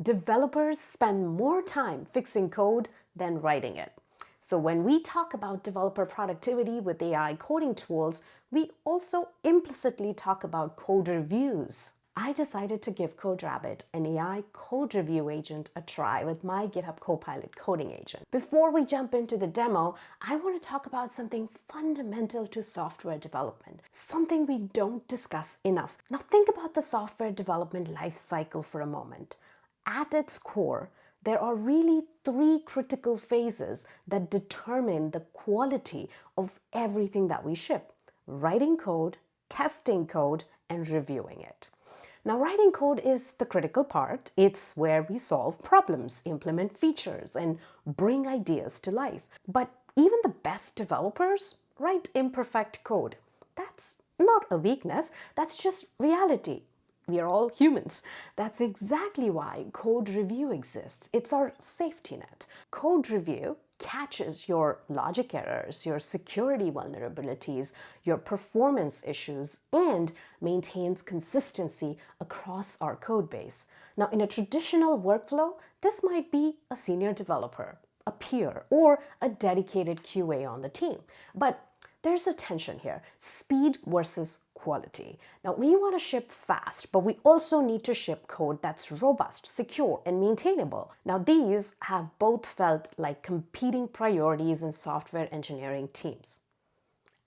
developers spend more time fixing code than writing it. So when we talk about developer productivity with AI coding tools, we also implicitly talk about code reviews. I decided to give CodeRabbit, an AI code review agent, a try with my GitHub Copilot coding agent. Before we jump into the demo, I want to talk about something fundamental to software development, something we don't discuss enough. Now think about the software development life cycle for a moment. At its core, there are really three critical phases that determine the quality of everything that we ship: writing code, testing code, and reviewing it. Now, writing code is the critical part. It's where we solve problems, implement features, and bring ideas to life. But even the best developers write imperfect code. That's not a weakness, that's just reality. We are all humans. That's exactly why code review exists. It's our safety net. Code review catches your logic errors, your security vulnerabilities, your performance issues, and maintains consistency across our code base. Now, in a traditional workflow, this might be a senior developer, a peer, or a dedicated QA on the team. But there's a tension here: speed versus quality. Now, we want to ship fast, but we also need to ship code that's robust, secure, and maintainable. Now, these have both felt like competing priorities in software engineering teams.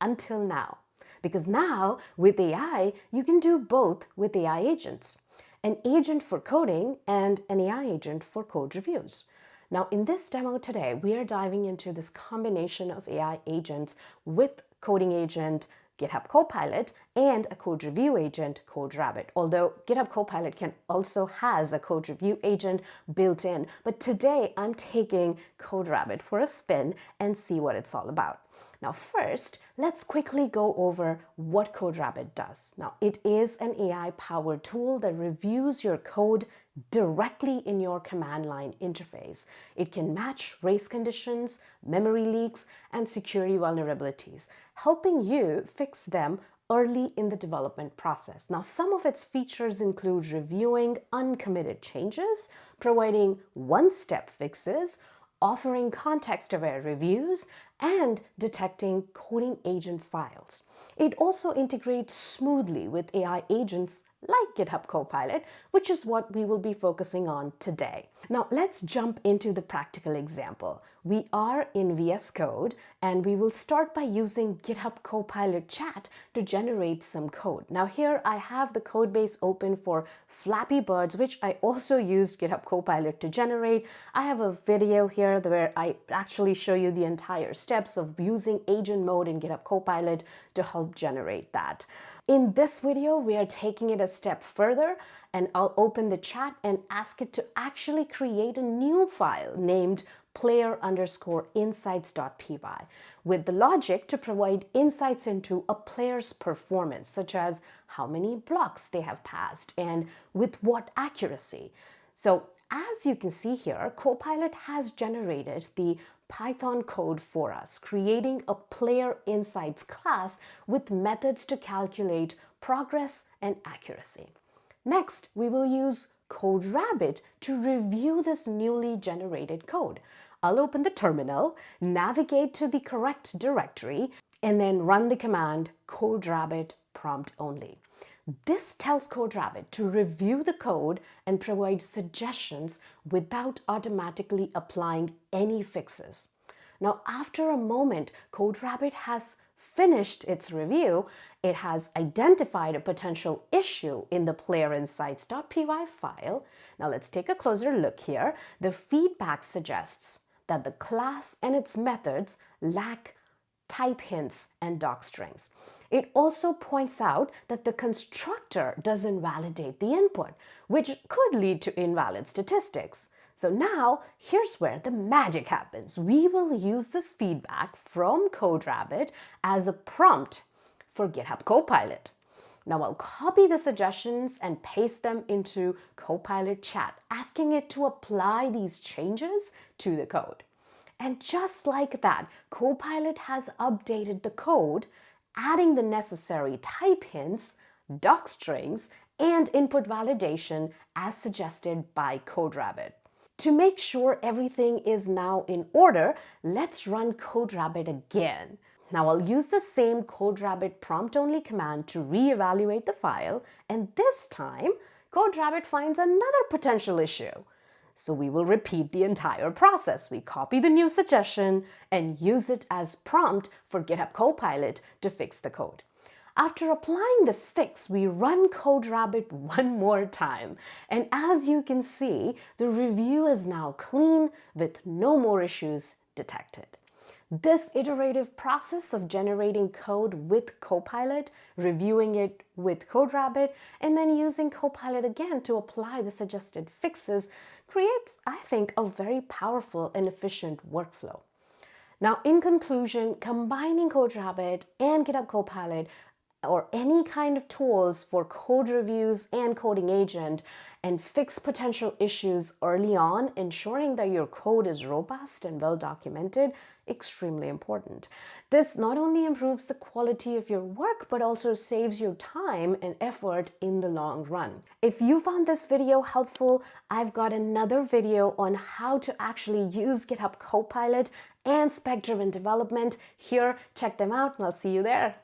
Until now. Because now, with AI, you can do both with AI agents. An agent for coding and an AI agent for code reviews. Now, in this demo today, we are diving into this combination of AI agents with coding agent, GitHub Copilot, and a code review agent, CodeRabbit. Although GitHub Copilot also has a code review agent built in. But today I'm taking CodeRabbit for a spin and see what it's all about. Now first, let's quickly go over what CodeRabbit does. Now it is an AI-powered tool that reviews your code directly in your command line interface. It can match race conditions, memory leaks, and security vulnerabilities, helping you fix them early in the development process. Now, some of its features include reviewing uncommitted changes, providing one-step fixes, offering context-aware reviews, and detecting coding agent files. It also integrates smoothly with AI agents like GitHub Copilot, which is what we will be focusing on today. Now, let's jump into the practical example. We are in VS Code, and we will start by using GitHub Copilot chat to generate some code. Now, here I have the code base open for Flappy Birds, which I also used GitHub Copilot to generate. I have a video here where I actually show you the entire steps of using agent mode in GitHub Copilot to help generate that. In this video, we are taking it a step further, and I'll open the chat and ask it to actually create a new file named player_insights.py with the logic to provide insights into a player's performance, such as how many blocks they have passed and with what accuracy. So as you can see here, Copilot has generated the Python code for us, creating a player insights class with methods to calculate progress and accuracy. Next, we will use CodeRabbit to review this newly generated code. I'll open the terminal, navigate to the correct directory, and then run the command CodeRabbit prompt only. This tells CodeRabbit to review the code and provide suggestions without automatically applying any fixes. Now, after a moment, CodeRabbit has finished its review. It has identified a potential issue in the playerinsights.py file. Now, let's take a closer look here. The feedback suggests that the class and its methods lack type hints and docstrings. It also points out that the constructor doesn't validate the input, which could lead to invalid statistics. So now, here's where the magic happens. We will use this feedback from CodeRabbit as a prompt for GitHub Copilot. Now I'll copy the suggestions and paste them into Copilot chat, asking it to apply these changes to the code. And just like that, Copilot has updated the code, adding the necessary type hints, docstrings, and input validation as suggested by CodeRabbit. To make sure everything is now in order, let's run CodeRabbit again. Now I'll use the same CodeRabbit prompt-only command to reevaluate the file, and this time, CodeRabbit finds another potential issue. So we will repeat the entire process. We copy the new suggestion and use it as prompt for GitHub Copilot to fix the code. After applying the fix, we run CodeRabbit one more time. And as you can see, the review is now clean with no more issues detected. This iterative process of generating code with Copilot, reviewing it with CodeRabbit, and then using Copilot again to apply the suggested fixes creates, I think, a very powerful and efficient workflow. Now, in conclusion, combining CodeRabbit and GitHub Copilot or any kind of tools for code reviews and coding agent and fix potential issues early on, ensuring that your code is robust and well documented, extremely important. This not only improves the quality of your work, but also saves you time and effort in the long run. If you found this video helpful, I've got another video on how to actually use GitHub Copilot and spec-driven development here. Check them out and I'll see you there.